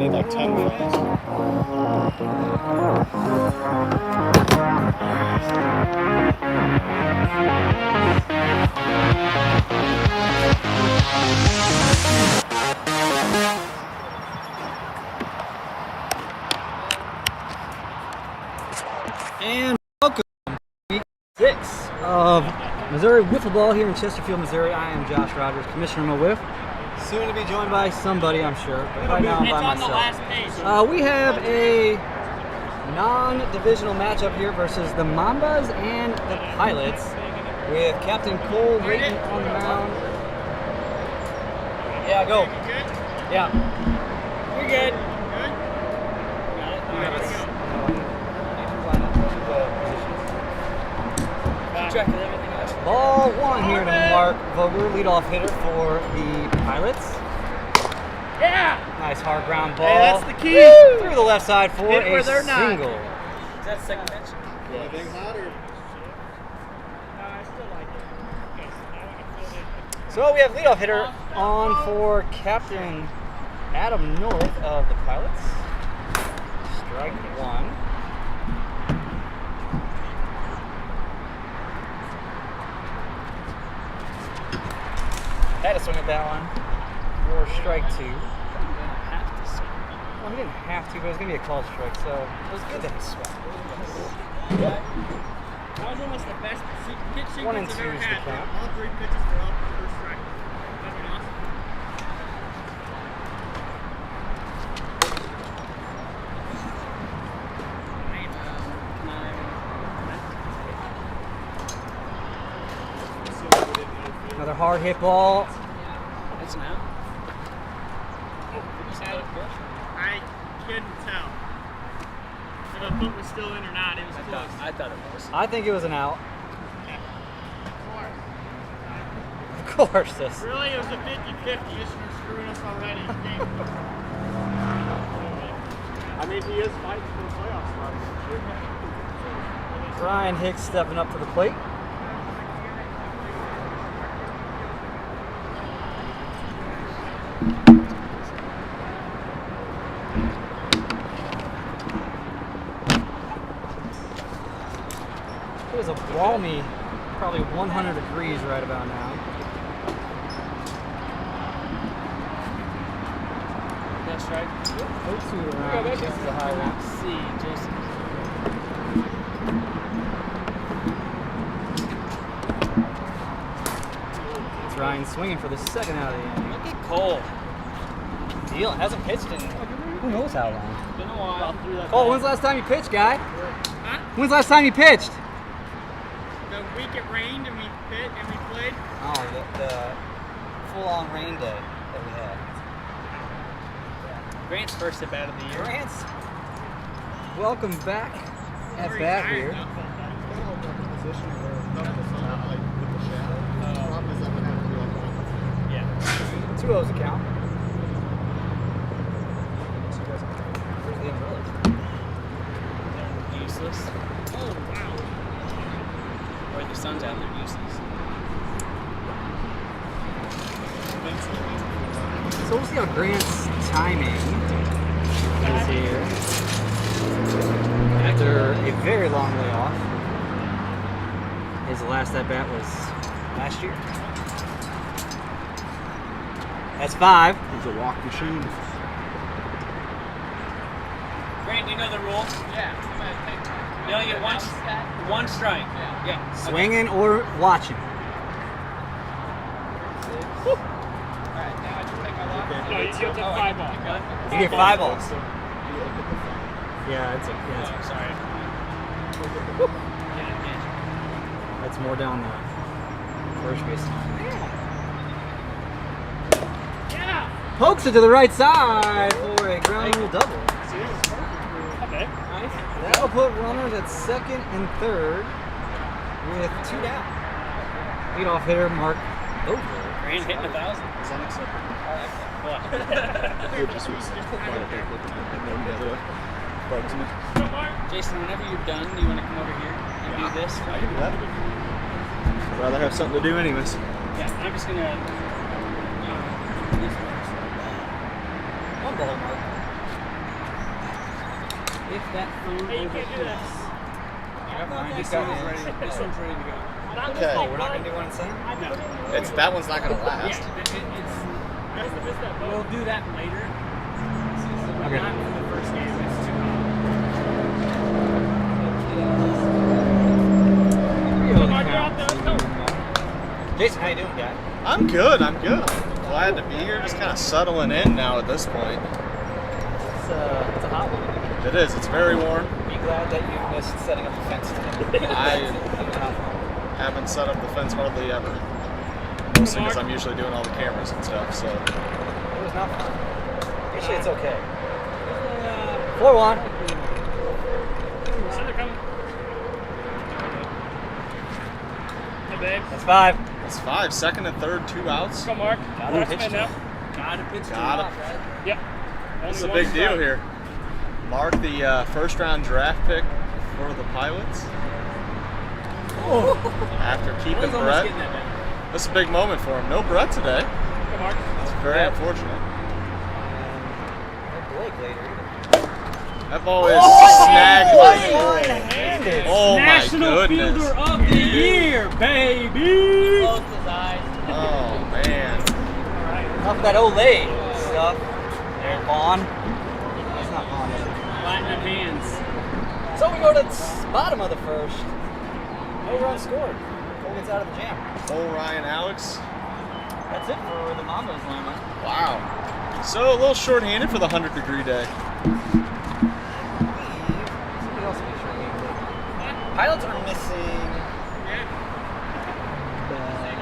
need like 10 minutes. And welcome to week 6 of Missouri Wiffle Ball here in Chesterfield, Missouri. I am Josh Rogers, Commissioner MO WIFF. Soon to be joined by somebody, I'm sure, but right now I'm by myself. The last page. We have a non-divisional matchup here versus the Mambas and the Pilots, with Captain Cole Rayton on the mound. Yeah, go. Yeah. You're good. Check everything else. Ball 1 here to Mark Vogler, leadoff hitter for the Pilots. Yeah! Nice hard ground ball. Hey, that's the key. Woo! Through the left side for a single. Is that second pitch? Yeah. Anything hotter? No, I still like it. Okay, so now we can fill it. So we have leadoff hitter on for Captain Adam North of the Pilots. Strike 1. Had to swing at that one for strike 2. Well, he didn't have to, but it was going to be a called strike, so it was good that he swung. That was almost the best pitch sequence 1 and I've 2 ever is the had. count. All 3 pitches were up the first strike. That'd been awesome. Another hard hit ball. That's an out. I couldn't tell if a foot was still in or not. It was close. I thought it was. I think it was an out. Of course, this. Really, it was a 50-50. Commissioner screwing us already. I mean, he is fighting for the playoff spot. Ryan Hicks stepping up to the plate. It is a balmy, probably 100 degrees right about now. That's right. 0-2 around. This is a high one. See, Jason. It's Ryan swinging for the second out of the inning. Look at Cole. Deal hasn't pitched in who knows how long. It's been a while. Cole, when's the last time you pitched, guy? Huh? When's the last time you pitched? The week it rained and we pit and we played. Oh, the full-on rain day that we had. Grant's first at bat of the year. Grant's, welcome back at bat here. Position where none of us are out, like with the shadow. The problem is that would have to be like 1. Yeah. 2-0's a count. Where's the umbrellas? Useless. Oh, wow. Or the sun's out, they're useless. So we'll see how Grant's timing is here. After a very long layoff. His last at bat was last year. That's 5. He's a walk machine. Grant, do you know the rule? Yeah. You only get one strike. Yeah. Swinging or watching. No, you get 5 balls. You get 5 balls. Yeah, it's a. Oh, sorry. That's more down the first base line. Yeah. Pokes it to the right side for a ground rule double. Okay. Nice. That'll put runners at second and third with 2 down. Leadoff hitter Mark Vogler. Grant hitting 1,000. It's unacceptable. What? It just was quite a big looking at that bugs me. Jason, whenever you're done, do you want to come over here and do this? I can do that. I'd rather have something to do anyways. Yeah, I'm just gonna. One ball, Mark. if that food Hey, you was can't do that. This one's ready to go. Okay. Oh, we're not gonna do one insane? It's that one's not gonna last. We'll do that later. Okay. Not for the first game. It's too hot. Jason, how you doing, guy? I'm good. I'm good. I'm glad to be here. Just kind of settling in now at this point. It's a hot one. It is. It's very warm. Be glad that you missed setting up the fence today. I haven't set up the fence hardly ever. Mostly because I'm usually doing all the cameras and stuff. So It was not fun. Actually, it's okay. 4-1. So they're coming. Hey, babe. That's 5. it's 5. Second and third, 2 outs. Come, Mark. Gotta Last pitch man to now. him. Gotta pitch to Gotta. him. Yep. It's a Only big one deal strike. here. Mark, the first-round draft pick for the Pilots. After keeping Almost Brett. getting that down. This is a big moment for him. No Brett today. Come, Mark. It's very unfortunate. No Blake later either. That ball is snagged by Blake. One-handed. Oh my National goodness. Fielder of the Year, baby! Closed his eyes. Oh man. Enough of that Olay stuff. There, Vaughn. That's not Vaughn, is it? Platinum hands. So we go to the bottom of the first. No runs scored. Cole gets out of the jam. Oh, Ryan Alex. That's it for the Mambas lineup. Wow. So a little short-handed for the 100-degree day. Somebody else will be short-handed. Pilots are missing.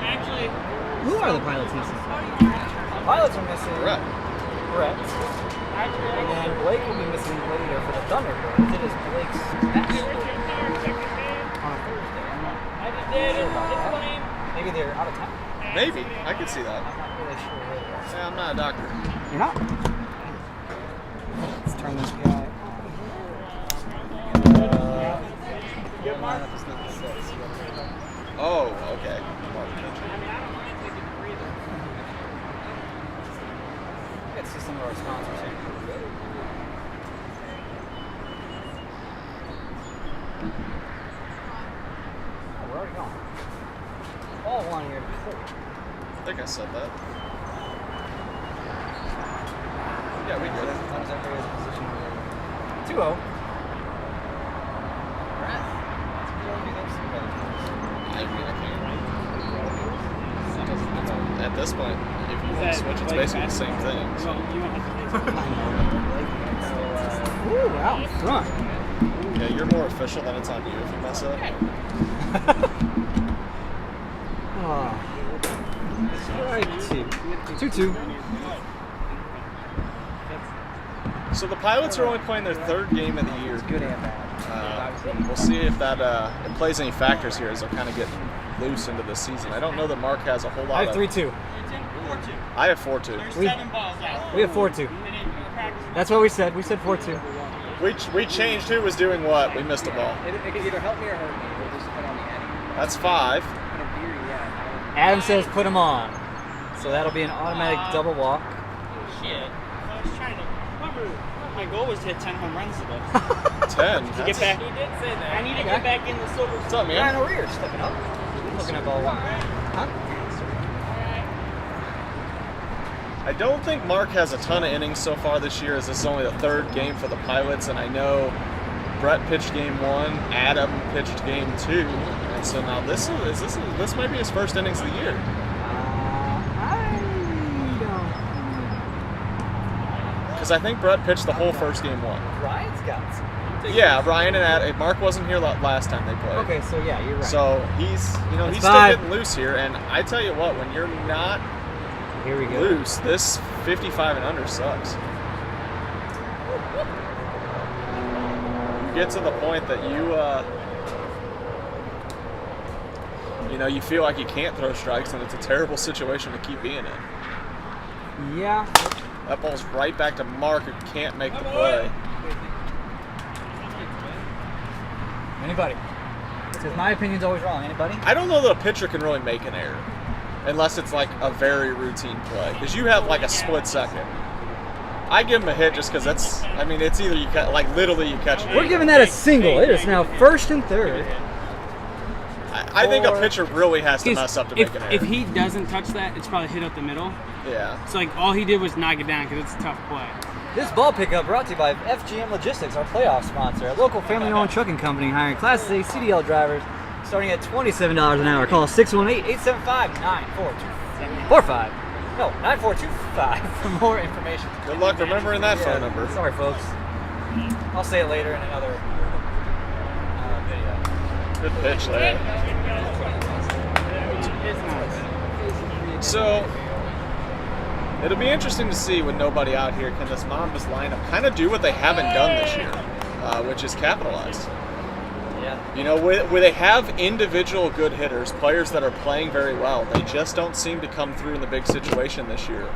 Actually, Who are the pilots missing? Pilots are missing. Brett. Brett. And then Blake will be missing later for the Thunderbirds. It is Blake's match on a Thursday. Maybe they're out of town. Maybe. I could see that. I'm not really sure where they are. Yeah, I'm not a doctor. You're not? Let's turn this guy on. Lineup is not set. Oh, okay. Let's see some of our sponsors here. Oh, we're already gone. All one here. I think I said that. Yeah, we did it. That was every position. 2-0. At this point, if you want to switch, it's basically the same thing. So. Ooh, out in front. Yeah, you're more official than it's on you if you mess up. Strike 2. 2-2. So the Pilots are only playing their 3rd game of the year. Good and bad. We'll see if that it plays any factors here as they're kind of getting loose into the season. I don't know that Mark has a whole lot I have 3-2. I have 4-2. There's 7 balls out. We have 4-2. That's what we said. We said 4-2. We changed who was doing what. We missed a ball. It could either help me or hurt me. We'll just put on the Eddie. That's 5. On a beer, yeah. Adam says put him on. So that'll be an automatic double walk. Shit. I was trying to remember. My goal was to hit 10 home runs today. 10. To get back. He did say that. I need to get back in the silver. What's up, man? Ryan O'Rear stepping up. Looking at ball 1. Huh? I don't think Mark has a ton of innings so far this year, as this is only the 3rd game for the Pilots, and I know Brett pitched game 1, Adam pitched game 2, and so now this might be his first innings of the year. Because I think Brett pitched the whole first game 1. Ryan's got some. Yeah, Ryan and Adam. Mark wasn't here last time they played. Okay, so yeah, you're right. So he's That's still 5. getting loose here, and I tell you what, when you're not Here we go. loose, this 55 and under sucks. You get to the point that you feel like you can't throw strikes, and it's a terrible situation to keep being in. Yeah. That ball's right back to Mark, who can't make the play. Anybody? Because my opinion's always wrong. Anybody? I don't know that a pitcher can really make an error, unless it's like a very routine play, because you have like a split second. I give him a hit just because that's. I mean, it's either you literally you catch it. We're giving that a single. It is now 1st and 3rd. I think a pitcher really has to mess up to make an error. If he doesn't touch that, it's probably hit up the middle. Yeah. So like all he did was knock it down because it's a tough play. This ball pickup brought to you by FGM Logistics, our playoff sponsor, a local family-owned trucking company hiring Class A CDL drivers starting at $27 an hour. Call 618-875-9425. No, 9425 for more information. Good luck remembering that phone number. Sorry, folks. I'll say it later in another video. Good pitch there. So, it'll be interesting to see with nobody out here, can this Mambas lineup kind of do what they haven't done this year, which is capitalize. Yeah. You know, where they have individual good hitters, players that are playing very well, they just don't seem to come through in the big situation this year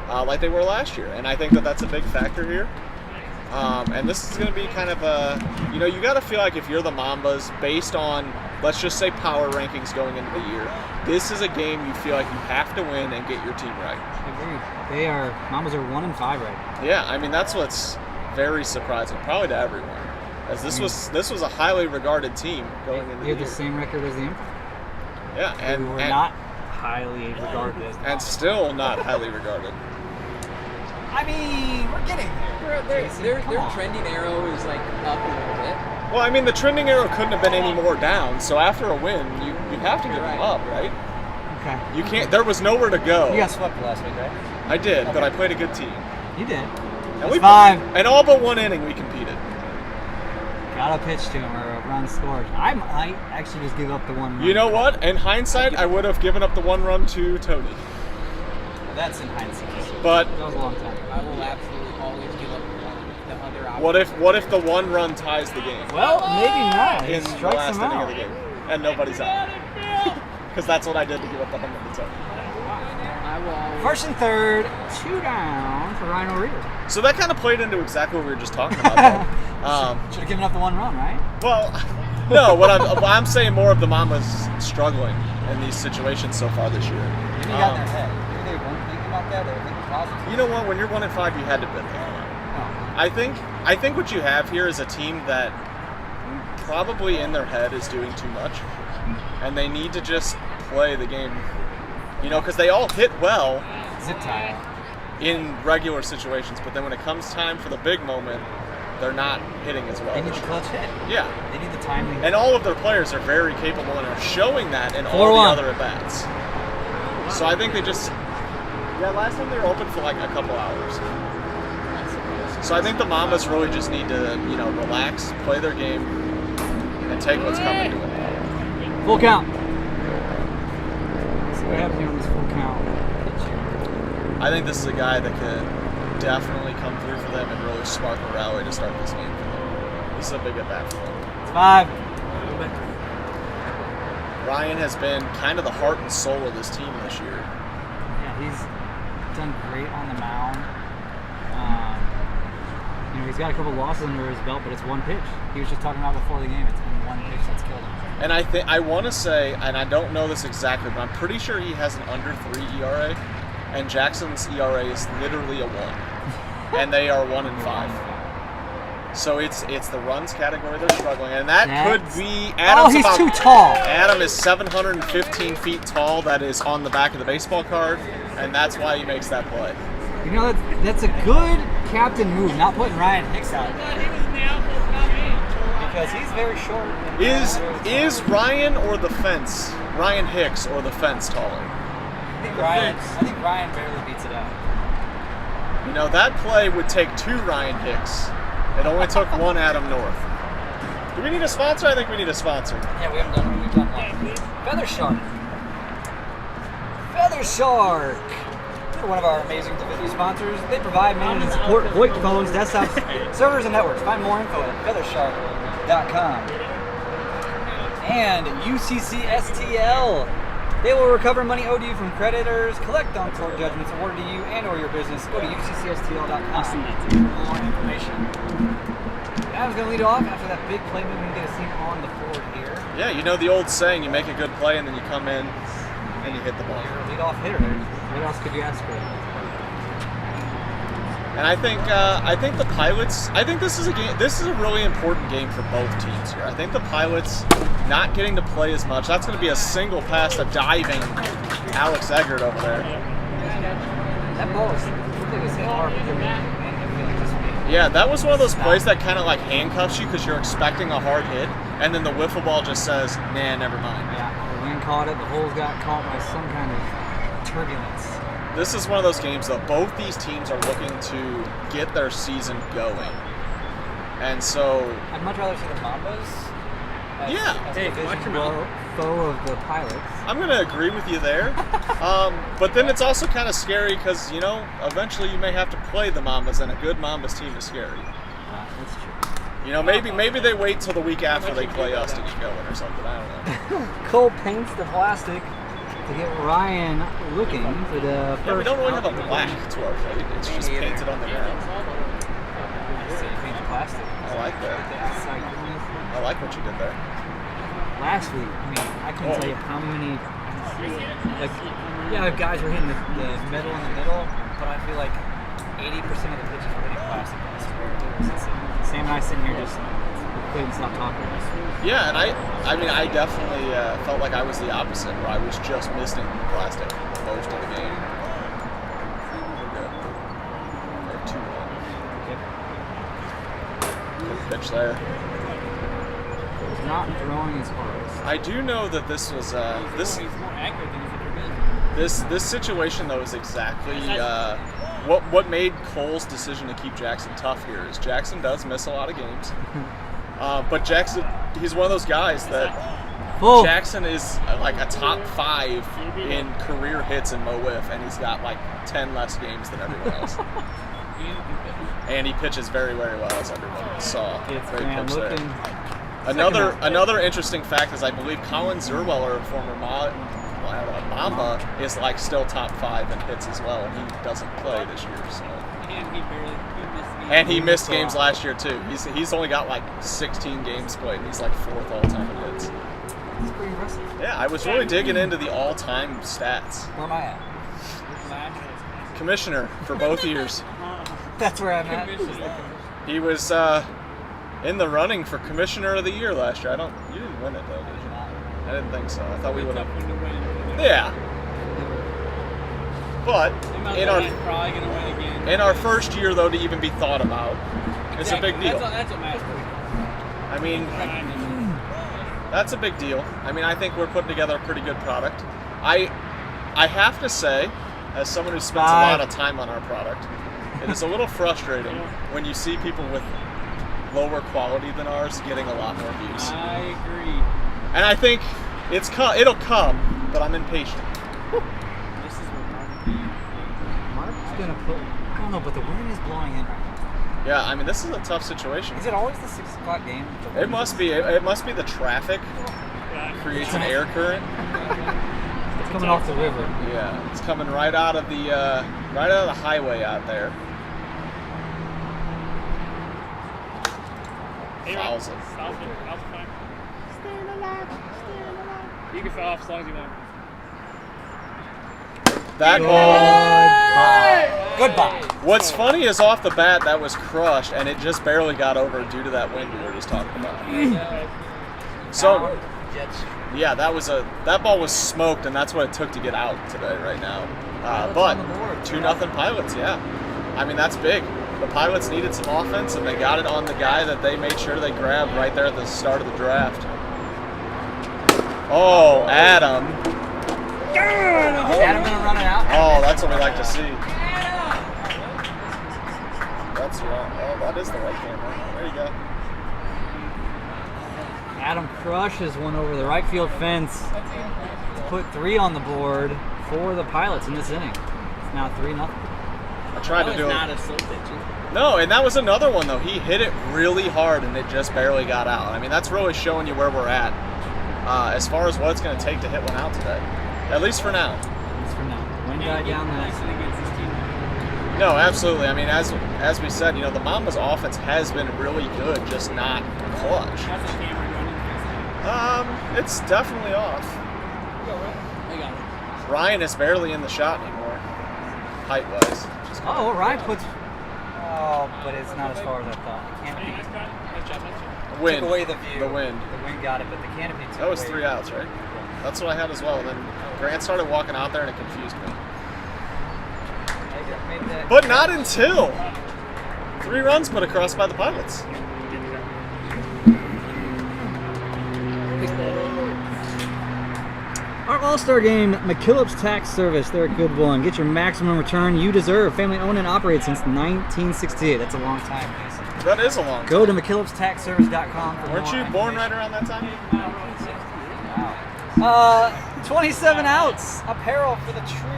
like they were last year. And I think that that's a big factor here. And this is going to be kind of a, you know, you got to feel like if you're the Mambas, based on, let's just say, power rankings going into the year, this is a game you feel like you have to win and get your team right. Agreed. Mambas are 1-5 right now. Yeah, I mean, that's what's very surprising, probably to everyone. As this was a highly regarded team going into the year. They have the same record as the Empire. Yeah, and we're not highly regarded as and still not highly regarded. I mean, we're getting there. Their trending arrow is like up a little bit. Well, I mean, the trending arrow couldn't have been any more down. So after a win, you have to give them up, right? Okay. You can't. There was nowhere to go. You got swept last week, right? I did, but I played a good team. You did. And we 5. And all but one inning, we competed. Gotta pitch to him or a run scores. I might actually just give up the 1 run. You know what? In hindsight, I would have given up the 1 run to Tony. That's in hindsight. But that was a long time. I will absolutely always give up the other option. what if the 1 run ties the game? Well, maybe not. He In the strikes last him inning out. of the game, and nobody's out. Because that's what I did to give up the 100 to Tony. I will always... 1st and 3rd, 2 down for Ryan O'Reilly. So that kind of played into exactly what we were just talking about. Should have given up the 1 run, right? Well, no. What I'm saying more of the Mambas struggling in these situations so far this year. Maybe got in their head. Maybe they weren't thinking about that. They were thinking positive. You know what? When you're 1-5, you had to bet that. I think what you have here is a team that probably in their head is doing too much, and they need to just play the game. You know, because they all hit well. Zip tie. In regular situations, but then when it comes time for the big moment, they're not hitting as well. They need the clutch hit. Yeah. They need the timing. And all of their players are very capable and are showing that in all the other at-bats. So I think they just... Yeah, last time they were open for like a couple hours. So I think the Mambas really just need to, you know, relax, play their game, and take what's coming to them. Full count. So what happened here on this full count? I think this is a guy that could definitely come through for them and really spark a rally to start this game for them. This is a big at-bat for them. It's 5. Ryan has been kind of the heart and soul of this team this year. Yeah, he's done great on the mound. You know, he's got a couple losses under his belt, but it's 1 pitch. He was just talking about before the game. It's been 1 pitch that's killed him. And I want to say, and I don't know this exactly, but I'm pretty sure he has an under 3 ERA. And Jackson's ERA is literally a 1, and they are 1-5. So it's the runs category they're struggling, and that could be Adam's. Oh, he's too tall. Adam is 715 feet tall. That is on the back of the baseball card, and that's why he makes that play. You know, that's a good captain move, not putting Ryan Hicks out there. Because he's very short. Is Ryan or the fence? Ryan Hicks or the fence taller? I think Ryan barely beats it out. You know, that play would take 2 Ryan Hicks. It only took 1 Adam North. Do we need a sponsor? I think we need a sponsor. Yeah, we haven't done one. We've done one. Feather Shark. Feather Shark. They're one of our amazing division sponsors. They provide, manage, and support VoIP phones, desktops, servers, and networks. Find more info at feathershark.com. And UCCSTL. They will recover money owed to you from creditors, collect on court judgments awarded to you and or your business. Go to UCCSTL.com for more information. Adam's going to lead off after that big play. Maybe we can get a seat on the board here. Yeah, you know the old saying, you make a good play and then you come in and you hit the ball. You're a lead-off hitter. What else could you ask for? And I think the Pilots. I think this is a game. This is a really important game for both teams here. I think the Pilots not getting to play as much. That's going to be a single pass to diving Alex Eggert over there. That ball is looked like it's hit hard, but yeah, that was one of those plays that kind of like handcuffs you because you're expecting a hard hit, and then the wiffle ball just says, "Nah, never mind." Yeah, the wind caught it. The holes got caught by some kind of turbulence. This is one of those games that both these teams are looking to get their season going. And so... I'd much rather see the Mambas as Hey, a division foe of the Pilots. I'm going to agree with you there. But then it's also kind of scary because, you know, eventually you may have to play the Mambas, and a good Mambas team is scary. That's true. You know, maybe they wait till the week after they play us to get going or something. I don't know. Cole paints the plastic to get Ryan looking for the first. Yeah, we don't really have a black to our fate. It's just painted on the ground. Paint the plastic. I like that. I like what you did there. Last week, I mean, I couldn't tell you how many. Like, yeah, guys were hitting the middle in the middle, but I feel like 80% of the pitches were hitting plastic. Sam and I sitting here just couldn't stop talking. Yeah, and I mean, I definitely felt like I was the opposite, where I was just missing plastic most of the game. We're good. Okay, 2-1. Good pitch there. He's not throwing as hard. I do know that this was this situation though is exactly what made Cole's decision to keep Jackson tough here. Is Jackson does miss a lot of games. But Jackson, he's one of those guys that Jackson is like a top 5 in career hits in Mo Wiff, and he's got like 10 less games than everyone else. And he pitches very, very well, as everyone saw. Great pitch there. Another interesting fact is I believe Colin Zerweller, a former Mamba, is like still top 5 in hits as well, and he doesn't play this year. So. And he missed games last year too. He's only got like 16 games played, and he's like 4th all-time in hits. That's pretty impressive. Yeah, I was really digging into the all-time stats. Where am I at? Commissioner for both years. That's where I'm at. He was in the running for Commissioner of the Year last year. You didn't win it though, did you? I didn't think so. I thought we would have. Yeah. But in our first year though, to even be thought about, it's a big deal. That's what matters. I mean, that's a big deal. I mean, I think we're putting together a pretty good product. I have to say, as someone who spends a lot of time on our product, it is a little frustrating when you see people with lower quality than ours getting a lot more views. I agree. And I think it'll come, but I'm impatient. This is what Mark's gonna put. I don't know, but the wind is blowing in right now. Yeah, I mean, this is a tough situation. Is it always the 6 o'clock game? It must be. It must be the traffic creates an air current. It's coming off the river. Yeah, it's coming right out of the highway out there. Fouls it. Fouls fine. Stand alive. You can foul off as long as you want. That ball. Goodbye. What's funny is off the bat that was crushed, and it just barely got over due to that wind we were just talking about. So, yeah, that ball was smoked, and that's what it took to get out today right now. But 2-0 Pilots, yeah. I mean, that's big. The Pilots needed some offense, and they got it on the guy that they made sure they grabbed right there at the start of the draft. Oh, Adam. Adam gonna run it out? Oh, that's what we like to see. That's wrong. Oh, that is the right camera. There you go. Adam crushes one over the right field fence to put 3 on the board for the Pilots in this inning. It's now 3-0. I tried to do it. Not a slow pitch. No, and that was another one though. He hit it really hard and it just barely got out. I mean, that's really showing you where we're at as far as what it's going to take to hit one out today. At least for now. Wind died down there. No, absolutely. I mean, as we said, you know, the Mambas offense has been really good, just not clutch. It's definitely off. Ryan is barely in the shot anymore, height-wise. Oh, Ryan puts Oh, but it's not as far as I thought. The canopy Wind. took away the view. The wind. The wind got it, but the canopy took away. That was 3 outs, right? That's what I had as well. And then Grant started walking out there and it confused me. But not until 3 runs put across by the Pilots. Our All-Star game, McKillop's Tax Service. They're a good one. Get your maximum return you deserve. Family owned and operated since 1968. That's a long time, Mason. That is a long time. Go to McKillopstaxservice.com for Weren't more you born right around that time? Wow. 27 outs. Apparel for the true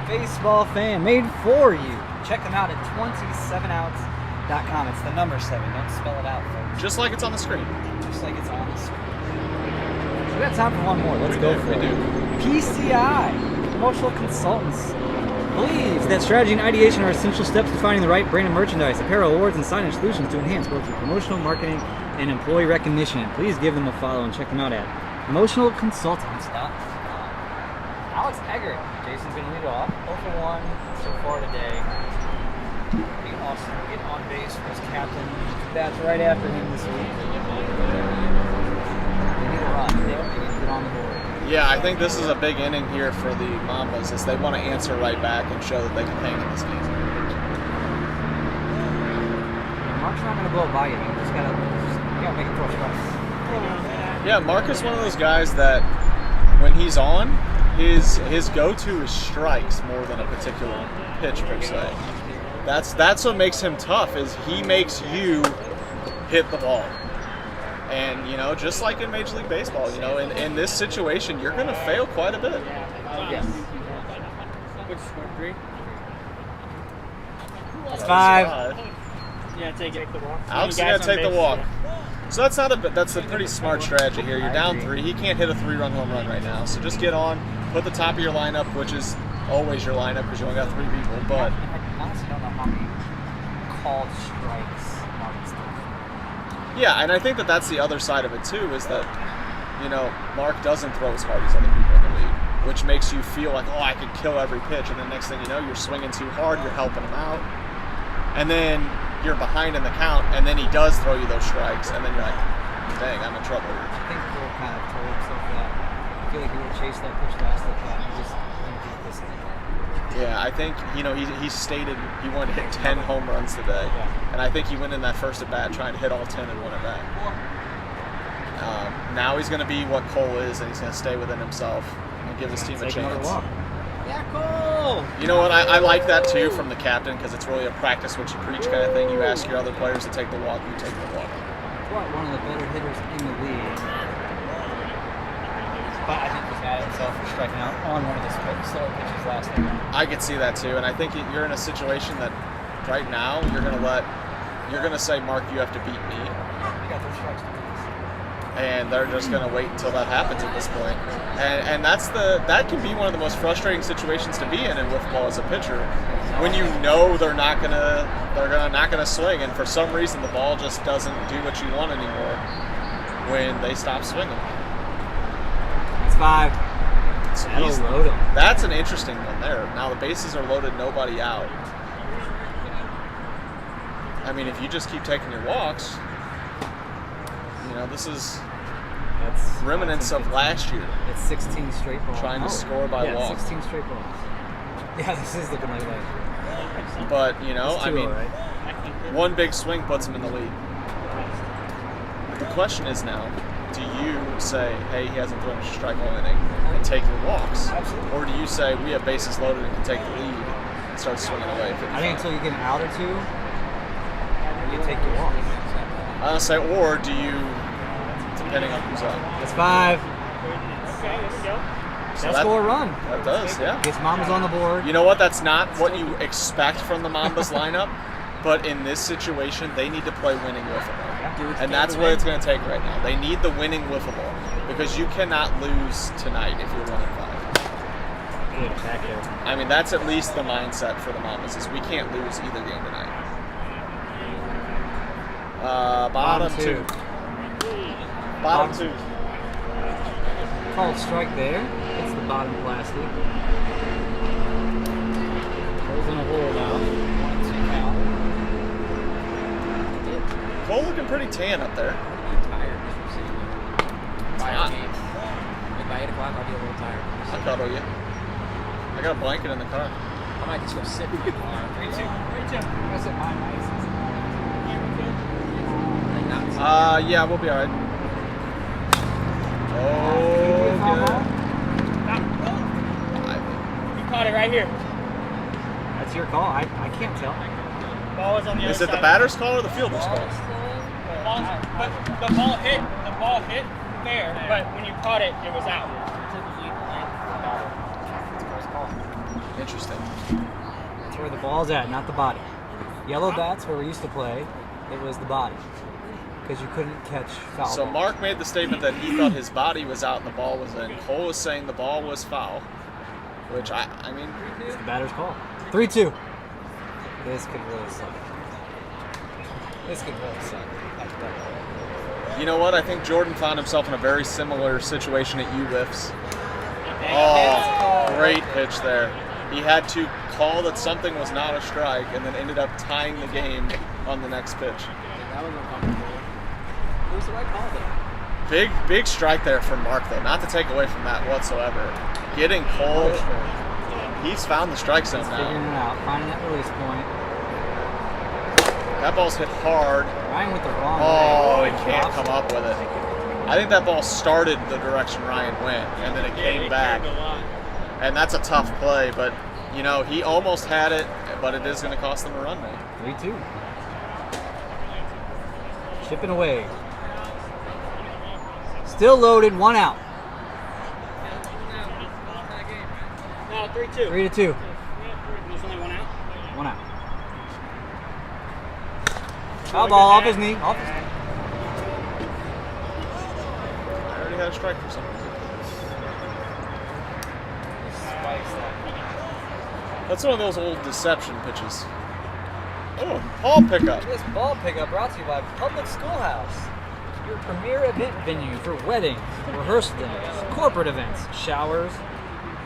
baseball fan. Made for you. Check them out at 27outs.com. It's the number 7. Don't spell it out, folks. Just like it's on the screen. Just like it's on the screen. We got time for one more. Let's go for it. We do. PCI, Promotional Consultants, believes that strategy and ideation are essential steps to finding the right brand of merchandise, apparel, awards, and signage solutions to enhance both your promotional marketing and employee recognition. Please give them a follow and check them out at promotionalconsultants.com. Alex Eggert, Jason's going to lead off. 0 for 1 so far today. Be awesome to get on base for his captain. That's right after him this week. They need a run. They need to get on the board. Yeah, I think this is a big inning here for the Mambas as they want to answer right back and show that they can hang in this game. Mark's not going to blow by you. You just got to make it throw strikes. Yeah, Mark is one of those guys that when he's on, his go-to is strikes more than a particular pitch per se. That's what makes him tough, is he makes you hit the ball. And, you know, just like in Major League Baseball, you know, in this situation, you're going to fail quite a bit. Yes. Which score? 3? That's 5. Yeah, take it. Alex is going to take the walk. So that's a pretty smart strategy here. You're down 3. He can't hit a 3-run home run right now. So just get on, put the top of your lineup, which is always your lineup because you only got 3 people. But I honestly don't know how many called strikes Mark's done. yeah, and I think that's the other side of it too, is that, you know, Mark doesn't throw as hard as other people in the league, which makes you feel like, oh, I could kill every pitch, and then next thing you know, you're swinging too hard, you're helping him out, and then you're behind in the count, and then he does throw you those strikes, and then you're like, dang, I'm in trouble here. I think Cole kind of told himself that. I feel like he would have chased that pitch last at that. He just didn't do this anymore. Yeah, I think, you know, he stated he wanted to hit 10 home runs today, and I think he went in that first at bat trying to hit all 10 and win it back. Now he's going to be what Cole is, and he's going to stay within himself and give his team a chance. Yeah, Cole! You know what? I like that too from the captain because it's really a practice what you preach kind of thing. You ask your other players to take the walk, you take the walk. One of the better hitters in the league. But I think he's mad at himself for striking out on one of the slower pitches last night. I could see that too, and I think you're in a situation that right now you're going to say, Mark, you have to beat me. You got 3 strikes to beat. And they're just going to wait until that happens at this point. And that can be one of the most frustrating situations to be in wiffle ball as a pitcher, when you know they're not gonna swing, and for some reason the ball just doesn't do what you want anymore when they stop swinging. That's 5. So That'll load him. That's an interesting one there. Now the bases are loaded, nobody out. I mean, if you just keep taking your walks, you know, this is remnants of last year. It's 16 straight balls. Trying to score by walk. 16 straight balls. Yeah, this is looking like last year. But, you know, I mean, right? one big swing puts him in the lead. The question is now, do you say, hey, he hasn't thrown a strike all inning, and take your walks? Absolutely. Or do you say, we have bases loaded and can take the lead and start swinging away? I think until you get an out or two, you take your walks. I would say, or do you, depending on who's up. That's 5. Okay, there we go. So That's score a run. That does, yeah. Gets Mambas on the board. You know what? That's not what you expect from the Mambas lineup, but in this situation, they need to play winning wiffle ball. And that's what it's going to take right now. They need the winning wiffle ball because you cannot lose tonight if you're 1-5. Good back there. I mean, that's at least the mindset for the Mambas is we can't lose either game tonight. Bottom two. Bottom two. Called strike there. Hits the bottom plastic. Goes in a hole now. 1-2 count. Cole looking pretty tan up there. I'm tired just from sitting here. It's By hot. Like by 8 o'clock, I'll be a little tired. I'll cuddle you. I got a blanket in the car. I might just go sit in the car. 3-2. 3-2. That's at my nice. Like not Yeah, we'll be all right. Oh, good. You caught it right here. That's your call. I can't tell. Ball was on the other Is side. it the batter's call or the fielder's call? But the ball hit there, but when you caught it, it was out. Interesting. That's where the ball's at, not the body. Yellow bats, where we used to play, it was the body. Because you couldn't catch foul. So balls. Mark made the statement that he thought his body was out and the ball was in. Cole was saying the ball was foul, which I mean, It's the batter's call. 3-2. This could really suck. This could really suck. you know what? I think Jordan found himself in a very similar situation at UWIFs. Oh, great pitch there. He had to call that something was not a strike and then ended up tying the game on the next pitch. that was uncomfortable. It was the right call though. Big strike there from Mark, though. Not to take away from that whatsoever. Getting Cole, he's found the strike zone Figuring now. it out, finding that release point. That ball's hit hard. Ryan with the wrong Oh, leg. he can't come up with it. I think that ball started the direction Ryan went, and then it came back. And that's a tough play, but, you know, he almost had it, but it is going to cost them a run now. 3-2. Chipping away. Still loaded, 1 out. No, 3-2. 3-2. There's only 1 out. 1 out. Foul ball off his knee. Off his knee. I already had a strike for some reason. That's one of those old deception pitches. Oh, ball pickup. This ball pickup brought to you by Public Schoolhouse, your premier event venue for weddings, rehearsal dinners, corporate events, showers,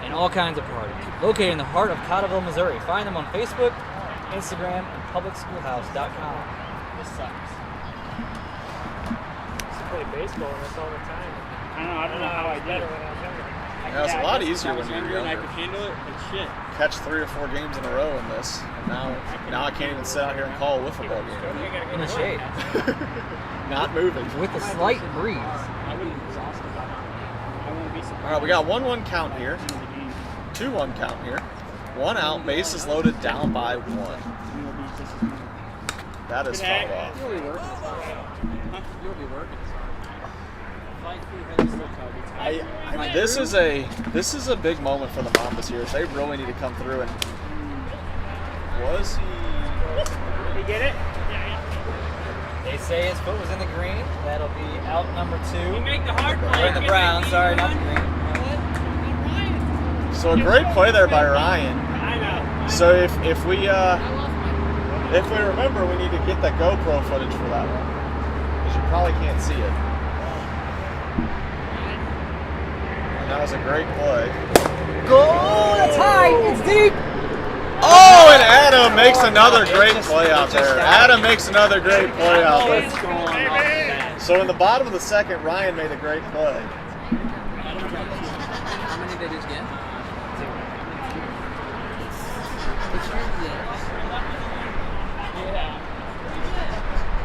and all kinds of parties. Located in the heart of Cotterville, Missouri. Find them on Facebook, Instagram, and publicschoolhouse.com. This sucks. I used to play baseball with us all the time. I don't know how I did it when I was younger. Yeah, it's a lot easier when you're And I younger. could handle it, but shit. Catch 3 or 4 games in a row in this. And now I can't even sit out here and call a wiffle ball game. In the shade. Not moving. With a slight breeze. I wouldn't be exhausted. I won't be surprised. All right, we got 1-1 count here. 2-1 count here. 1 out, bases loaded, down by 1. That is fouled off. You'll be working. Huh? You'll be working. This is a big moment for the Mambas here. They really need to come through. And was he? You get it? They say his foot was in the green. That'll be out number 2. You make the hard play. Or in the brown, sorry, not the green. So a great play there by Ryan. I know. So if we remember, we need to get that GoPro footage for that one, because you probably can't see it. And that was a great play. Goal! That's high! It's deep! Oh, and Adam makes another great play out there. Adam makes another great play out there. So in the bottom of the second, Ryan made a great play. How many did they just get?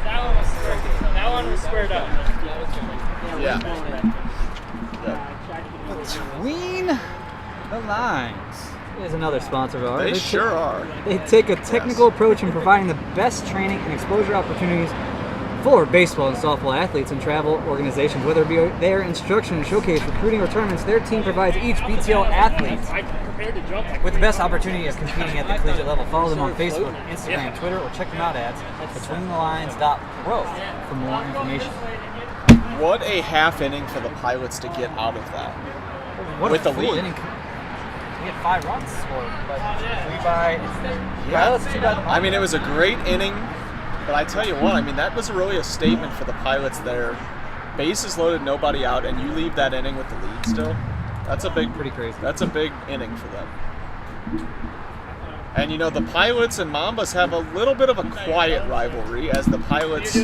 That one was squared up. Yeah. Between the lines is another sponsor of ours. They sure are. They take a technical approach in providing the best training and exposure opportunities for baseball and softball athletes and travel organizations. Whether it be their instruction, showcase, recruiting, or tournaments, their team provides each BTL athlete I prepared to jump. with the best opportunity of competing at the collegiate level. Follow them on Facebook, Instagram, Twitter, or check them out at betweenthelines.pro for more information. What a half inning for the Pilots to get out of that. What With a the full lead. inning. We had 5 runs scored, but 3 by Pilots, 2 by the I mean, it was a great inning, but I tell you what, I mean, that was really a statement for the Pilots there. Bases loaded, nobody out, and you leave that inning with the lead still. That's a big, Pretty crazy. That's a big inning for them. And you know, the Pilots and Mambas have a little bit of a quiet rivalry, as the Pilots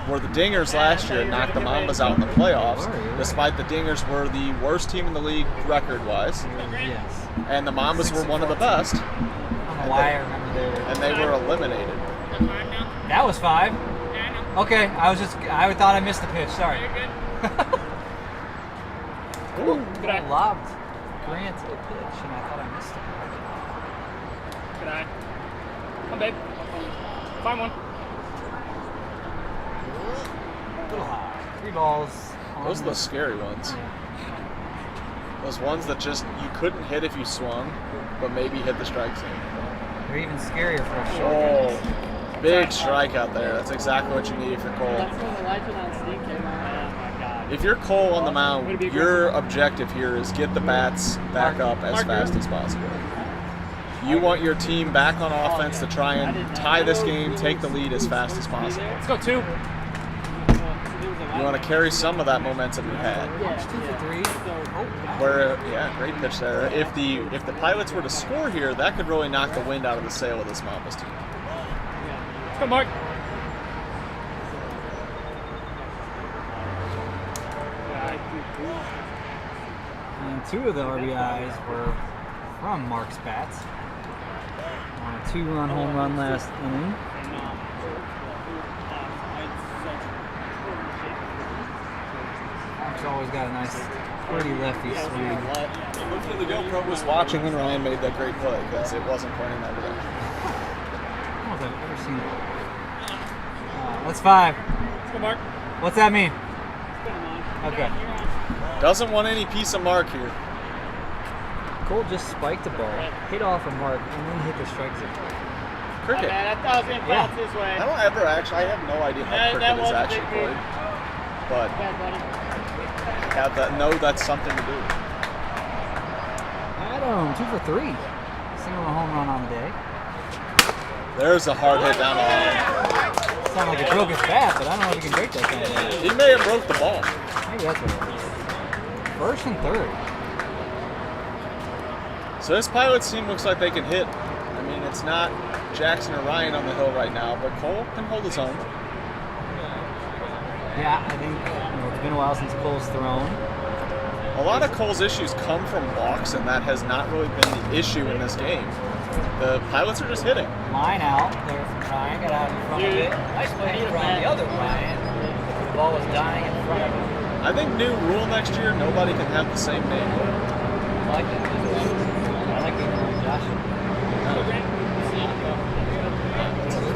were the Dingers last year and knocked the Mambas out in the playoffs, despite the Dingers were the worst team in the league record-wise. Yes. And the Mambas were one of the best. I don't know why I remember they were. And they were eliminated. That was 5. Okay, I thought I missed the pitch. Sorry. Ooh, I lobbed Grant a pitch, and I thought I missed it. Good eye. Come, babe. Find one. A little high. 3 balls. Those are the scary ones. Those ones that just you couldn't hit if you swung, but maybe hit the strike zone. They're even scarier for a short. Big strike out there. That's exactly what you need for Cole. That's when the lights on Steve came on. Oh my God. If you're Cole on the mound, your objective here is get the bats back up as fast as possible. You want your team back on offense to try and tie this game, take the lead as fast as possible. Let's go 2. You want to carry some of that momentum you had. 2 for 3. Where, great pitch there. If the Pilots were to score here, that could really knock the wind out of the sail of this Mambas team. Let's go, Mark. And 2 of the RBIs were from Mark's bats. On a 2-run home run last inning. Mark's always got a nice, pretty lefty swing. Hopefully the GoPro was watching when Ryan made that great play, because it wasn't pointing that direction. I don't know if I've ever seen it. That's 5. Let's go, Mark. What's that mean? Okay. Doesn't want any piece of Mark here. Cole just spiked the ball, hit off a Mark, and then hit the strike zone. Cricket. Man, I thought I was going to bounce this way. I have no idea how cricket is actually played. But that's something to do. Adam, 2 for 3. Single and home run on the day. There's a hard hit down the line. Sound like it broke his bat, but I don't know if he can break that kind of bat. He may have broke the ball. Maybe that's what it was. 1st and 3rd. So this Pilots team looks like they can hit. I mean, it's not Jackson or Ryan on the hill right now, but Cole can hold his own. Yeah, I think it's been a while since Cole's thrown. A lot of Cole's issues come from walks, and that has not really been the issue in this game. The Pilots are just hitting. Line out there from Ryan, got out in front of it. Nice play from the other Ryan. The ball was dying in front of him. I think new rule next year, nobody can have the same name. I like it. I like it. Josh.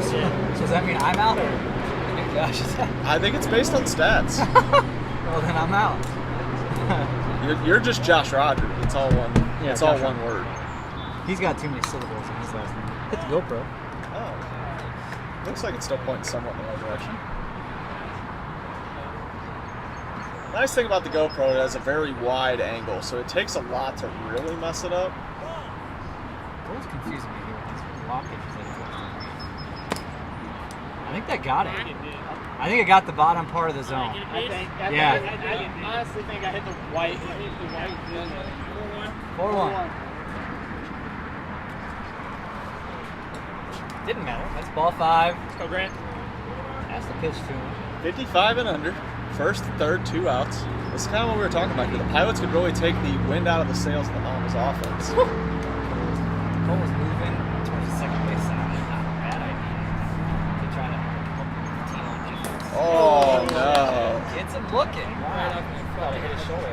So does that mean I'm out? Or Josh is out? I think it's based on stats. Well, then I'm out. You're just Josh Rogers. It's all one. Yeah, it's all one word. He's got too many syllables in his last name. Hit the GoPro. Oh. Looks like it's still pointing somewhat in the right direction. Nice thing about the GoPro, it has a very wide angle, so it takes a lot to really mess it up. What's confusing me here? This blockage is like I think that got it. I think it got the bottom part of the zone. I honestly think I hit the white. 4-1. Didn't matter. That's ball 5. Let's go, Grant. That's the pitch to him. 55 and under. 1st, 3rd, 2 outs. This is kind of what we were talking about here. The Pilots could really take the wind out of the sails of the Mambas offense. Cole was moving towards the second base side. Not a bad idea. To try to help the team on defense. Oh, no. Gets him looking. Thought I hit his shoulder.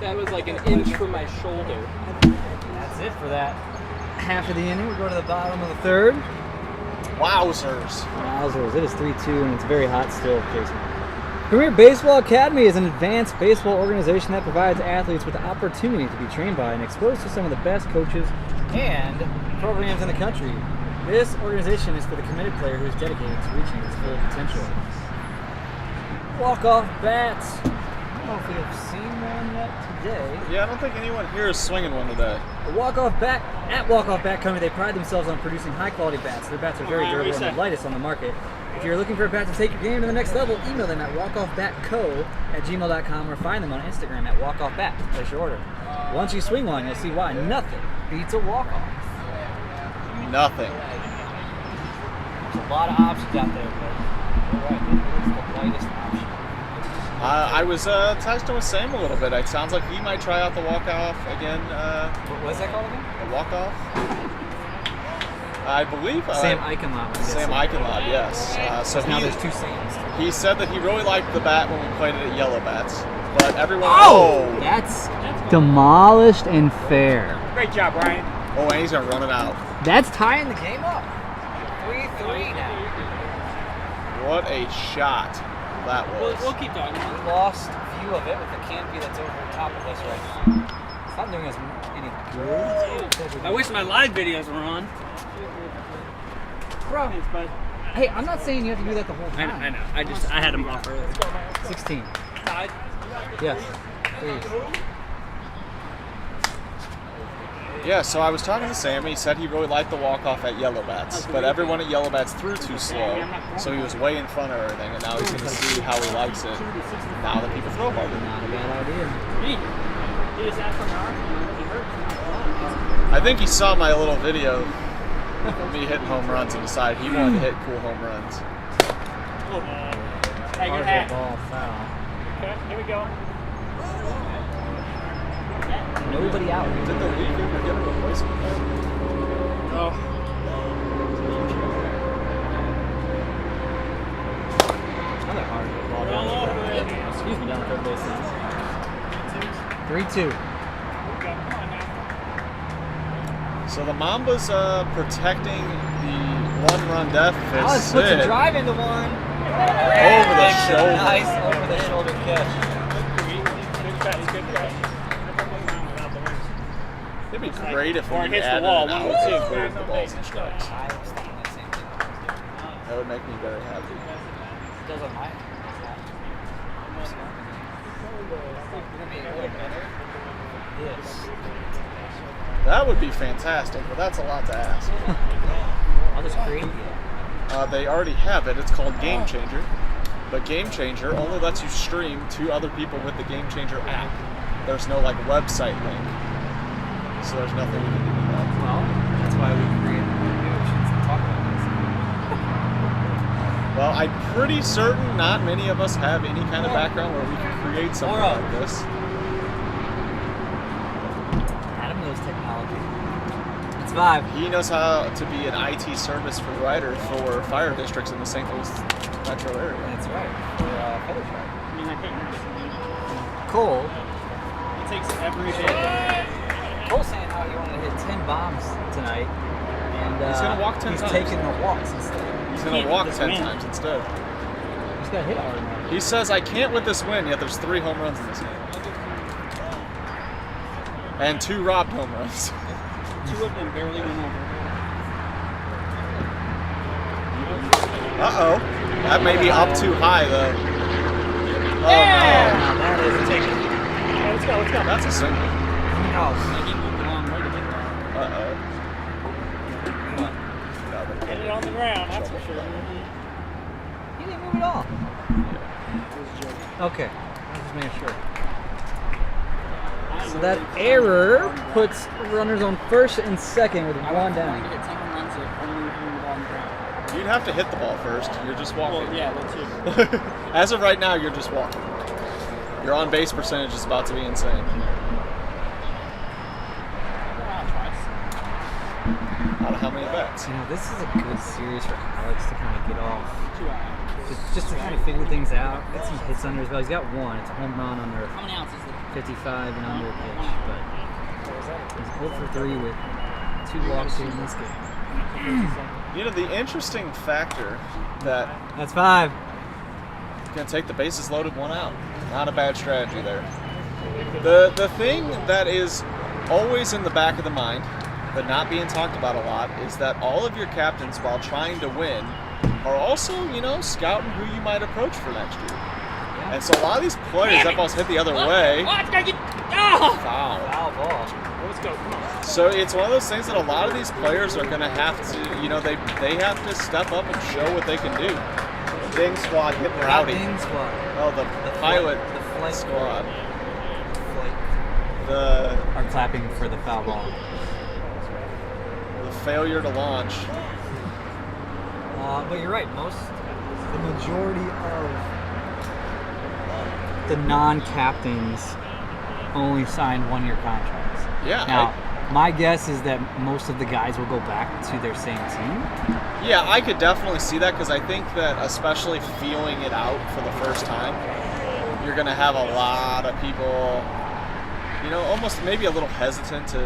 That was like an inch from my shoulder. That's it for that half of the inning. We go to the bottom of the 3rd. Wowzers. Wowzers. It is 3-2, and it's very hot still, Jason. Premier Baseball Academy is an advanced baseball organization that provides athletes with the opportunity to be trained by and exposed to some of the best coaches and programs in the country. This organization is for the committed player who is dedicated to reaching his full potential. Walk-off bats. I don't know if we have seen one yet today. Yeah, I don't think anyone here is swinging one today. The Walk-Off Bat, at Walk-Off Bat Company, they pride themselves on producing high-quality bats. Their bats are very durable and the lightest on the market. If you're looking for a bat to take your game to the next level, email them at walkoffbatco@gmail.com or find them on Instagram at walkoffbat to place your order. Once you swing one, you'll see why nothing beats a walk-off. nothing. There's a lot of options out there, but you're right. It's the lightest option. I was texting with Sam a little bit. It sounds like he might try out the walk-off again. What's that called again? The walk-off? I believe. Sam Eichenlaub. Sam Eichenlaub, yes. So now there's two Sams. He said that he really liked the bat when we played it at Yellow Bats, but everyone. Oh! That's demolished and fair. Great job, Ryan. Oh, and he's gonna run it out. That's tying the game up. 3-3 now. What a shot that was. We'll keep talking. We lost view of it with the canopy that's over top of us right now. It's not doing us any good. I wish my live videos were on. Bro, hey, I'm not saying you have to do that the whole time. I know. I had them off earlier. 16. Side. Yes. Please. Yeah, so I was talking to Sam. He said he really liked the walk-off at Yellow Bats, but everyone at Yellow Bats threw too slow, so he was way in front of everything, and now he's going to see how he likes it now that people throw harder. Not a bad idea. He just asked on the arm. I think he saw my little video of me hitting home runs and decided he wanted to hit cool home runs. Hey, good hat. Ball foul. Okay, here we go. Nobody out. Did the league ever get a replacement? Oh. Another hard hit ball down the third. Excuse me, down the third base line. 3-2. So the Mambas protecting the one-run deficit. Alex puts a drive into one. Over the shoulder. Nice over the shoulder catch. It'd be great if Or we it hits the added wall, an one out or to two. include the balls and strikes. I was thinking the same thing. That would make me very happy. It does on my This. That would be fantastic, but that's a lot to ask. I'll just create it. They already have it. It's called Game Changer. But Game Changer only lets you stream to other people with the Game Changer app. There's no like website link. So there's nothing we can do with that. Well, that's why we created the options to talk about Well, I'm pretty certain not many of us have any kind of background where we can create something like this. this. Adam knows technology. It's 5. He knows how to be an IT service provider for fire districts in the St. Louis metro area. That's right. For feather truck. I mean, I can't remember. Cole. It takes every day. Cole saying how he wanted to hit 10 bombs tonight. And He's going to walk 10 times. He's taking the walks instead. He's going to walk 10 times instead. He's got to hit hard now. He says, I can't with this win, yet there's 3 home runs in this game. And 2 robbed home runs. 2 of them barely went over. Uh-oh. That may be up too high, though. Oh, Now that is a take. Let's go, let's go. no. That's a single. No. He moved a long way to get there. Uh-oh. Get it on the ground, that's for sure. He didn't move at all. Okay. I'm just making sure. So that error puts runners on first and second with 1 down. You'd have to hit the ball first. You're just walking. Well, yeah, that too. As of right now, you're just walking. Your on-base percentage is about to be insane. Out of how many bets? You know, this is a good series for Alex to kind of get off. Just to kind of figure things out. Get some hits under his belt. He's got 1. It's a home run under How many ounces is it? 55 and under pitch. But he's 0 for 3 with 2 walks here in this game. You know, the interesting factor that That's 5. going to take the bases loaded 1 out. Not a bad strategy there. The thing that is always in the back of the mind, but not being talked about a lot, is that all of your captains, while trying to win, are also, you know, scouting who you might approach for next year. And so a lot of these players, that ball's hit the other way. Oh, it's gotta get. Oh! Foul. Foul ball. Let's go, come on. So it's one of those things that a lot of these players are going to have to, you know, they have to step up and show what they can do. Ding squad hit rowdy. Ding squad. Oh, the pilot The flight squad. Flight. The Are clapping for the foul ball. failure to launch. But you're right. The majority of the non-captains only signed one-year contracts. Yeah. Now, my guess is that most of the guys will go back to their same team. Yeah, I could definitely see that because I think that especially feeling it out for the first time, you're going to have a lot of people, almost maybe a little hesitant to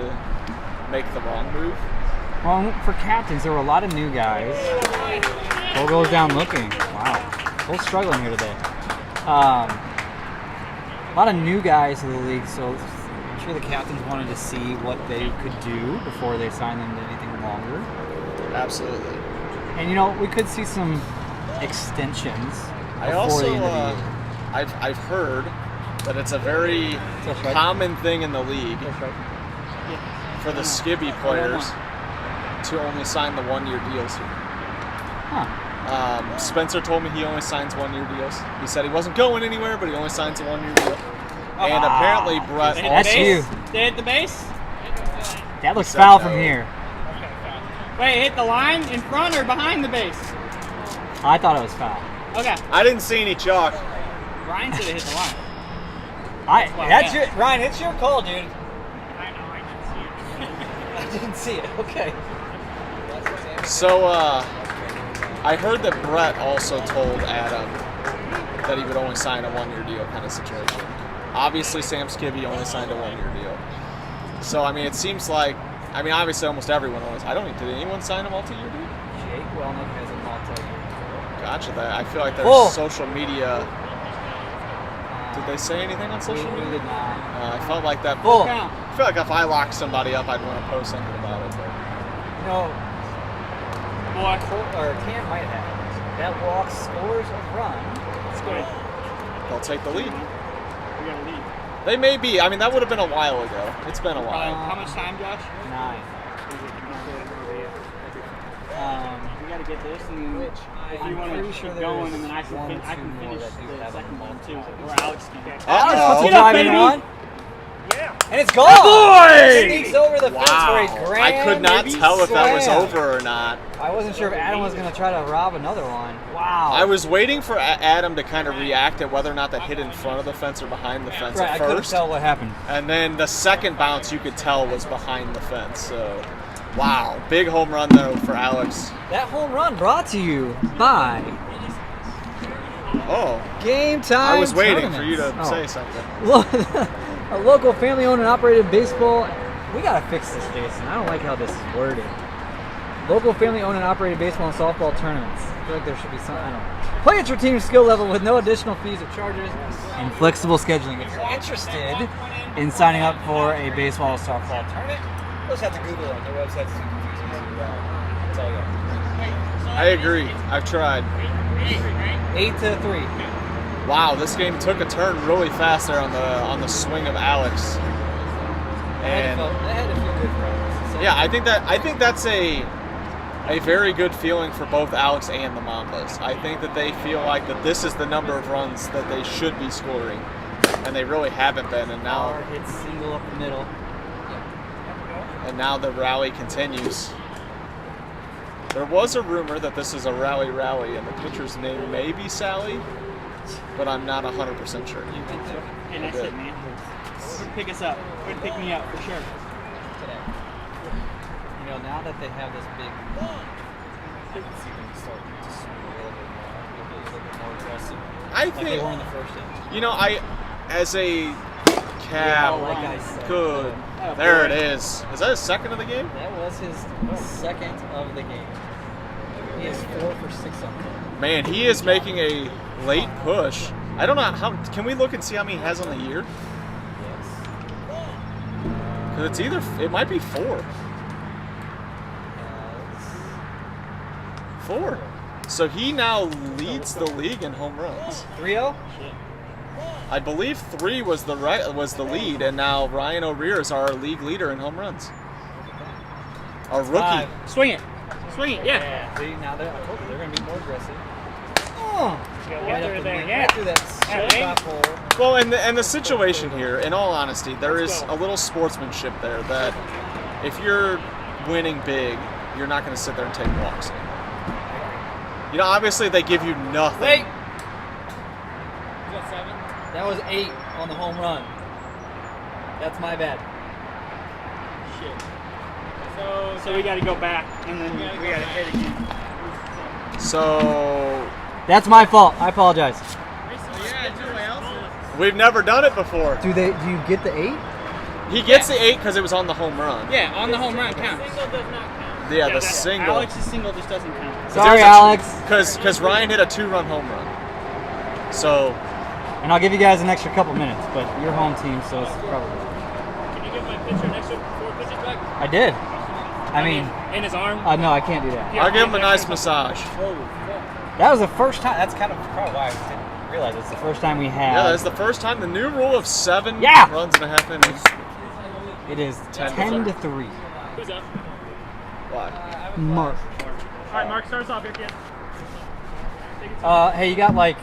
make the wrong move. Well, for captains, there were a lot of new guys. Cole goes down looking. Wow. Cole's struggling here today. A lot of new guys to the league, so I'm sure the captains wanted to see what they could do before they signed them to anything longer. Absolutely. And we could see some extensions I before also, the end of the year. I've heard that it's a very common thing in the league for the skibby players to only sign the one-year deals here. Huh. Spencer told me he only signs one-year deals. He said he wasn't going anywhere, but he only signs a one-year deal. And apparently Brett That's you. They hit the base? That looks foul from here. Wait, hit the line in front or behind the base? I thought it was foul. Okay. I didn't see any chalk. Ryan said it hit the line. Ryan, it's your call, dude. I know, I didn't see it. I didn't see it. Okay. So, I heard that Brett also told Adam that he would only sign a one-year deal kind of situation. Obviously, Sam Skibby only signed a one-year deal. So, it seems like, obviously almost everyone was. Did anyone sign a multi-year deal? Jake Wellnick has a multi-year deal. Gotcha. I feel like there's social media. Did they say anything on social media? We did not. I felt like that. Full. I feel like if I locked somebody up, I'd want to post something about it. But. Cam might have. That walk scores a run. That's good. They'll take the lead. We got a lead. They may be. That would have been a while ago. It's been a while. How much time, Josh? 9. We got to get this, and if you want to keep going, and then I can finish the second one too, or Alex can. Alex puts a Get up, driving baby. run. Yeah. And it's gone! Boy! Sneaks over the fence for a Wow. grand I could not tell if that was slam. over or not. I wasn't sure if Adam was going to try to rob another one. Wow. I was waiting for Adam to kind of react at whether or not that hit in front of the fence or behind the fence Right, at I couldn't first. tell what happened. And then the second bounce you could tell was behind the fence. So, wow. Big home run, though, for Alex. That home run brought to you by Oh. Game Time I was waiting for you to Tournaments. say something. A local family-owned and operated baseball. We gotta fix this, Jason. I don't like how this is worded. Local family-owned and operated baseball and softball tournaments. I feel like there should be some. I don't know. Play at your team's skill level with no additional fees or charges and flexible scheduling. If you're interested in signing up for a baseball or softball tournament, you'll just have to Google it. Their website's too confusing to tell you. I agree. I've tried. 8-3. Wow, this game took a turn really fast there on the swing of Alex. And That had to feel good for us. yeah, I think that's a very good feeling for both Alex and the Mambas. I think that they feel like that this is the number of runs that they should be scoring, and they really haven't been. And now hits single up the middle. And now the rally continues. There was a rumor that this is a rally, and the pitcher's name may be Sally, but I'm not 100% sure. Hey, nice hit, man. Would pick us up. Would pick me up for sure. Today. Now that they have this big, I can see them start to swing a little bit more aggressive. I Like they think, were in the first inning. as a cab, Like I said. good. There it is. Is that his second of the game? That was his second of the game. He is 4 for 6 on it. Man, he is making a late push. I don't know how. Can we look and see how many he has on the year? Yes. Because it might be 4. 4. So he now leads the league in home runs. 3-0? I believe 3 was the lead, and now Ryan O'Rear is our league leader in home runs. Our rookie. Swing it. Swing it, yeah. See, now they're going to be more aggressive. Oh! Get Right through up the there, middle, yeah. right through that Yeah, short hole. Well, and the situation here, in all honesty, there is a little sportsmanship there that if you're winning big, you're not going to sit there and take walks anymore. You know, obviously they give you nothing. Wait. Is that 7? That was 8 on the home run. That's my bad. Shit. So we got to go back, and then we got to hit again. So That's my fault. I apologize. we've never done it before. Do you get the 8? He gets the 8 because it was on the home run. Yeah, on the home run counts. Single does not count. Yeah, the single. Alex's single just doesn't count. Sorry, Alex. Because Ryan hit a 2-run home run. So. And I'll give you guys an extra couple minutes, but you're home team, so it's probably. Can you give my pitcher an extra 4 pitches back? I did. I mean. In his arm? No, I can't do that. I'll give him a nice massage. That was the first time. That's kind of probably why I didn't realize it's the first time we had. Yeah, that's the first time. The new rule of 7 runs and a half innings. It is 10 to 3. Who's up? What? Mark. All right, Mark starts off here, kid. Hey, you got like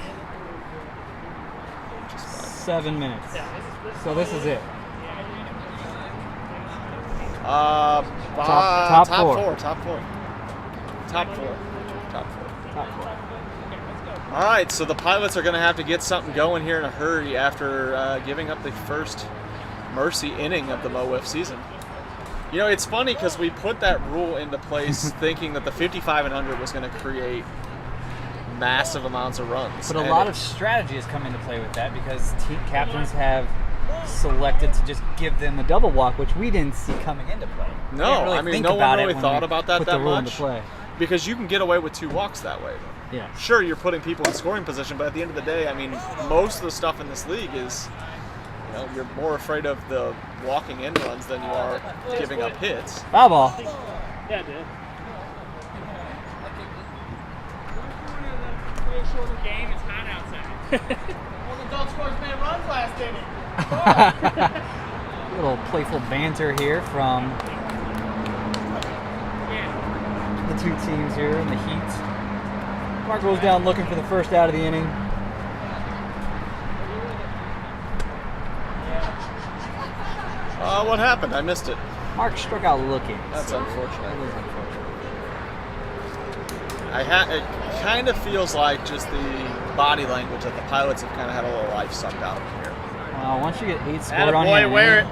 7 minutes. So this is it. Top four. All right, so the Pilots are going to have to get something going here in a hurry after giving up the first mercy inning of the Mo WIFF season. You know, it's funny because we put that rule into place thinking that the 55 and under was going to create massive amounts of runs. But a lot of strategy has come into play with that because team captains have selected to just give them a double walk, which we didn't see coming into play. No, I mean, no one really thought about that much. Because you can get away with 2 walks that way. Yeah. Sure, you're putting people in scoring position, but at the end of the day, I mean, most of the stuff in this league is, you know, you're more afraid of the walking in runs than you are giving up hits. Foul ball. Yeah, it did. Shorter game, it's hot outside. Well, the adult scores 10 runs last inning. A little playful banter here from the 2 teams here in the heat. Mark goes down looking for the first out of the inning. What happened? I missed it. Mark struck out looking. That's unfortunate. It kind of feels like just the body language that the Pilots have kind of had a little life sucked out of here. Once you get 8 scored on you, wear it.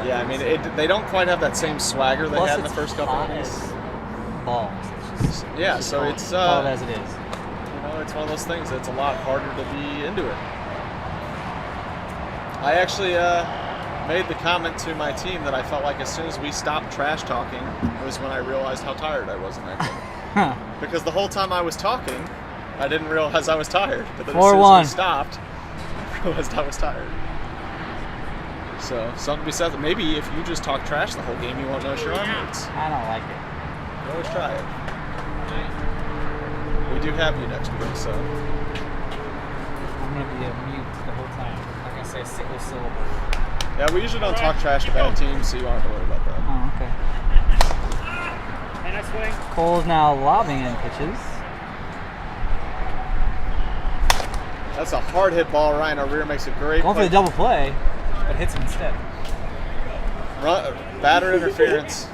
Yeah, I mean, they don't quite have that same swagger they had in the first couple of innings. Balls. Yeah, so it's call it as it is. You know, it's one of those things that's a lot harder to be into it. I actually made the comment to my team that I felt like as soon as we stopped trash talking was when I realized how tired I was in that game. Because the whole time I was talking, I didn't realize I was tired. But then as soon as we stopped, I realized I was tired. So, something to be said that maybe if you just talk trash the whole game, you won't notice your arm hurts. I don't like it. You always try it. We do have you next week, so. I'm going to be a mute the whole time. I'm not going to say a single syllable. Yeah, we usually don't talk trash to bad teams, so you won't have to worry about that. Oh, okay. And I swing. Cole's now lobbing in pitches. That's a hard hit ball. Ryan O'Rear makes a great Going for the double play, but hits him instead. Batter interference.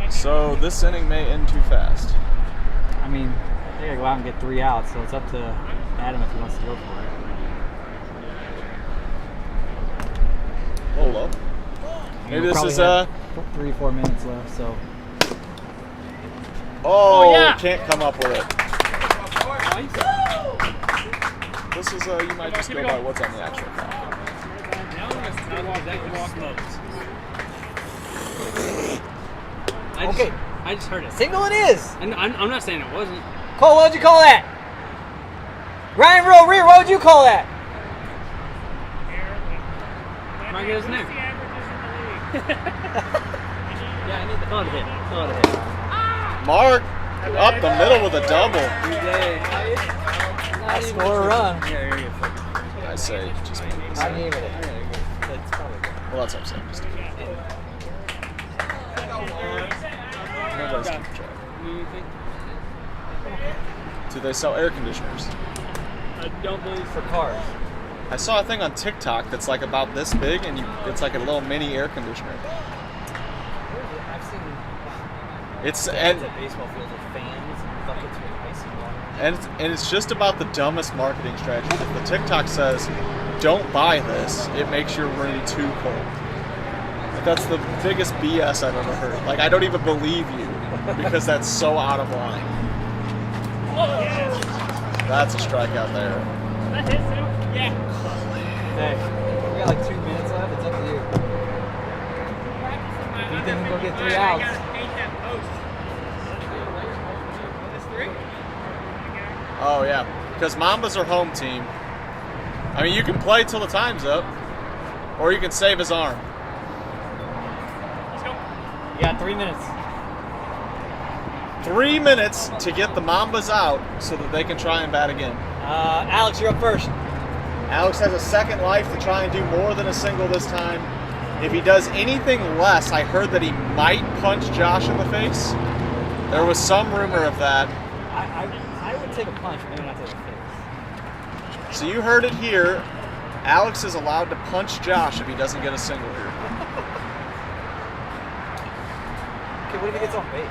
So this inning may end too fast. I mean, they gotta go out and get 3 outs, so it's up to Adam if he wants to go for it. A little low. Maybe this is 3-4 minutes left, so. Oh yeah! Can't come up with it. This is you might just go by what's on the actual clock. I just heard it. Single it is! I'm not saying it wasn't. Cole, what would you call that? Ryan O'Rear, what would you call that? Might get his name. Yeah, I need the thought of it. Mark up the middle with a double. I score a run. I say just make this. I gave it. Well, that's what I'm saying. Just do it. Nobody's keeping track. Do they sell air conditioners? I don't believe For cars. I saw a thing on TikTok that's like about this big, and it's like a little mini air conditioner. It's and baseball fields with fans and buckets with icing water. And it's just about the dumbest marketing strategy. If the TikTok says, "Don't buy this," it makes your room too cold. That's the biggest BS I've ever heard. Like, I don't even believe you because that's so out of line. That's a strikeout there. That hits him? Yeah. Hey, we got like 2 minutes left. It's up to you. If you think we'll get 3 outs. I gotta paint that post. This 3? Oh, yeah. Because Mambas are home team. I mean, you can play till the time's up, or you can save his arm. Let's go. You got 3 minutes. 3 minutes to get the Mambas out so that they can try and bat again. Alex, you're up first. Alex has a second life to try and do more than a single this time. If he does anything less, I heard that he might punch Josh in the face. There was some rumor of that. I would take a punch, maybe not take a face. So you heard it here. Alex is allowed to punch Josh if he doesn't get a single here. Okay, what if he gets on base?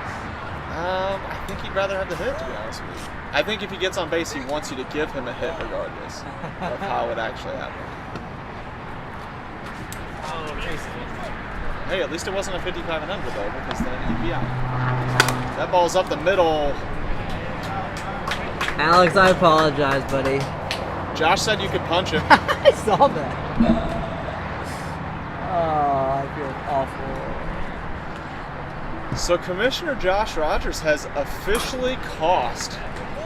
I think he'd rather have the hit, to be honest with you. I think if he gets on base, he wants you to give him a hit regardless of how it actually happened. Oh, Jason. Hey, at least it wasn't a 55 and under though, because then he'd be out. That ball's up the middle. Alex, I apologize, buddy. Josh said you could punch him. I saw that. Oh, I feel awful. So Commissioner Josh Rogers has officially cost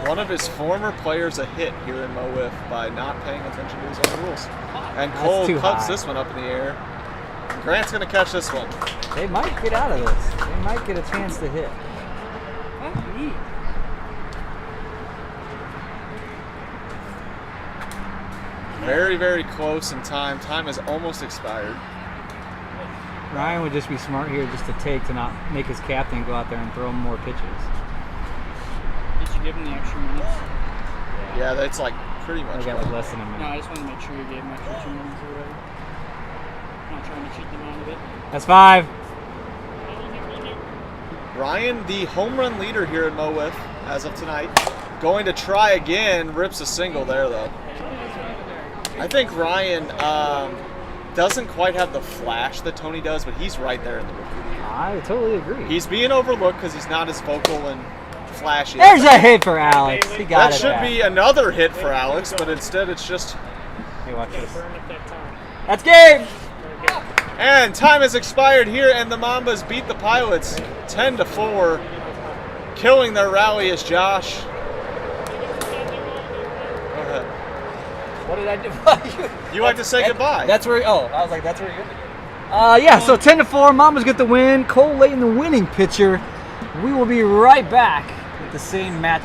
one of his former players a hit here in Mo Wiff by not paying attention to his own rules. And Cole cuts this one up in the air. Grant's going to catch this one. They might get out of this. They might get a chance to hit. That's neat. Very, very close in time. Time has almost expired. Ryan would just be smart here just to not make his captain go out there and throw him more pitches. Did you give him the extra minutes? Yeah, that's like pretty much. I got like less than a minute. No, I just wanted to make sure you gave him extra 2 minutes or whatever. I'm not trying to cheat them out of it. That's 5. Ryan, the home run leader here in Mo Wiff as of tonight, going to try again. Rips a single there though. I think Ryan doesn't quite have the flash that Tony does, but he's right there in the rookie league. I totally agree. He's being overlooked because he's not as vocal and flashy. There's a hit for Alex. He got that it. should back. be another hit for Alex, but instead it's just. Hey, watch this. That's game. And time has expired here, and the Mambas beat the Pilots 10-4. Killing their rally is Josh. Go ahead. What did I do? You like to say goodbye. That's where. Oh, I was like, that's where you're going. Yeah. So 10-4. Mambas get the win. Cole Layton, the winning pitcher. We will be right back with the same match.